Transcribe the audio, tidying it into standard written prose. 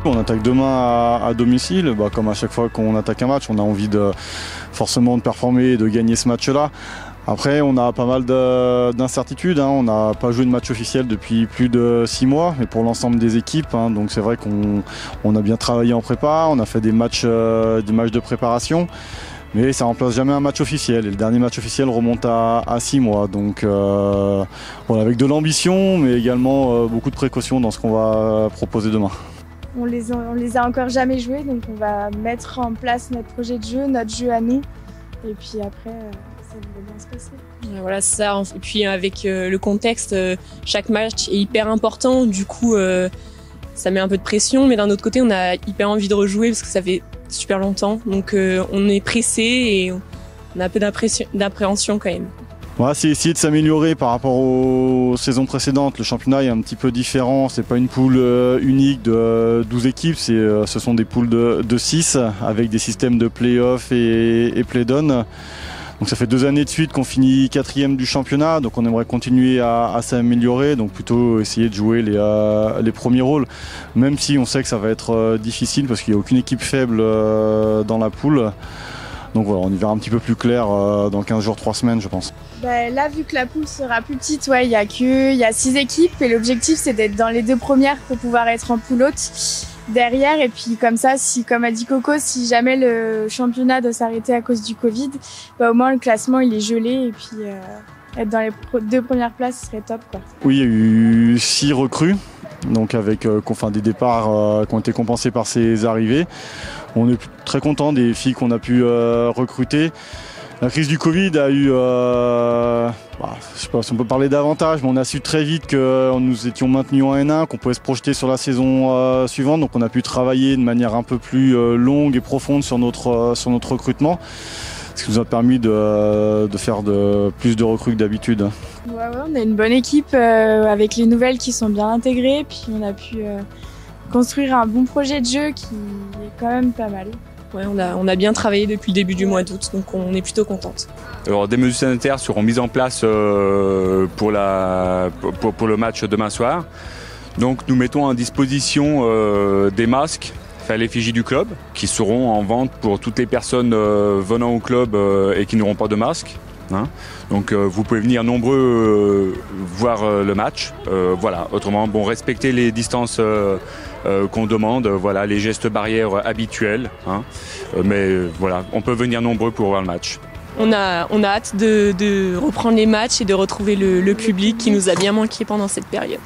On attaque demain à domicile, comme à chaque fois qu'on attaque un match, on a envie forcément de performer et de gagner ce match-là. Après, on a pas mal d'incertitudes. On n'a pas joué de match officiel depuis plus de 6 mois, mais pour l'ensemble des équipes. Donc c'est vrai qu'on a bien travaillé en prépa, on a fait des matchs de préparation, mais ça remplace jamais un match officiel. Et le dernier match officiel remonte à 6 mois. Donc voilà, avec de l'ambition, mais également beaucoup de précautions dans ce qu'on va proposer demain. On les a encore jamais joués, donc on va mettre en place notre projet de jeu, notre jeu à nous, et puis après ça devrait bien se passer. Voilà, c'est ça. Et puis avec le contexte, chaque match est hyper important, du coup ça met un peu de pression, mais d'un autre côté on a hyper envie de rejouer parce que ça fait super longtemps, donc on est pressé et on a un peu d'appréhension quand même. Voilà, c'est essayer de s'améliorer par rapport aux saisons précédentes. Le championnat est un petit peu différent. C'est pas une poule unique de 12 équipes. Ce sont des poules de 6 avec des systèmes de play-off et play-down. Donc ça fait 2 années de suite qu'on finit 4e du championnat. Donc on aimerait continuer à s'améliorer. Donc plutôt essayer de jouer les premiers rôles. Même si on sait que ça va être difficile parce qu'il n'y a aucune équipe faible dans la poule. Donc voilà, on y verra un petit peu plus clair dans 15 jours, 3 semaines, je pense. Là, vu que la poule sera plus petite, il y a 6 équipes et l'objectif c'est d'être dans les 2 premières pour pouvoir être en poule haute derrière. Et puis comme ça, comme a dit Coco, si jamais le championnat doit s'arrêter à cause du Covid, au moins le classement il est gelé et puis être dans les 2 premières places ce serait top, quoi. Oui, il y a eu 6 recrues. Donc avec des départs qui ont été compensés par ces arrivées. On est très content des filles qu'on a pu recruter. La crise du Covid a eu, je sais pas si on peut parler d'avantage, mais on a su très vite que nous étions maintenus en N1, qu'on pouvait se projeter sur la saison suivante. Donc on a pu travailler de manière un peu plus longue et profonde sur notre recrutement. Ce qui nous a permis de faire plus de recrues que d'habitude. Ouais, on a une bonne équipe avec les nouvelles qui sont bien intégrées, puis on a pu construire un bon projet de jeu qui est quand même pas mal. Ouais, on a bien travaillé depuis le début du mois d'août, donc on est plutôt contente. Alors, des mesures sanitaires seront mises en place pour le match demain soir. Donc nous mettons à disposition des masques à l'effigie du club, qui seront en vente pour toutes les personnes venant au club et qui n'auront pas de masque. Donc vous pouvez venir nombreux voir le match. Voilà. Autrement, respectez les distances qu'on demande, les gestes barrières habituels. Mais voilà, on peut venir nombreux pour voir le match. On a hâte de reprendre les matchs et de retrouver le public qui nous a bien manqué pendant cette période.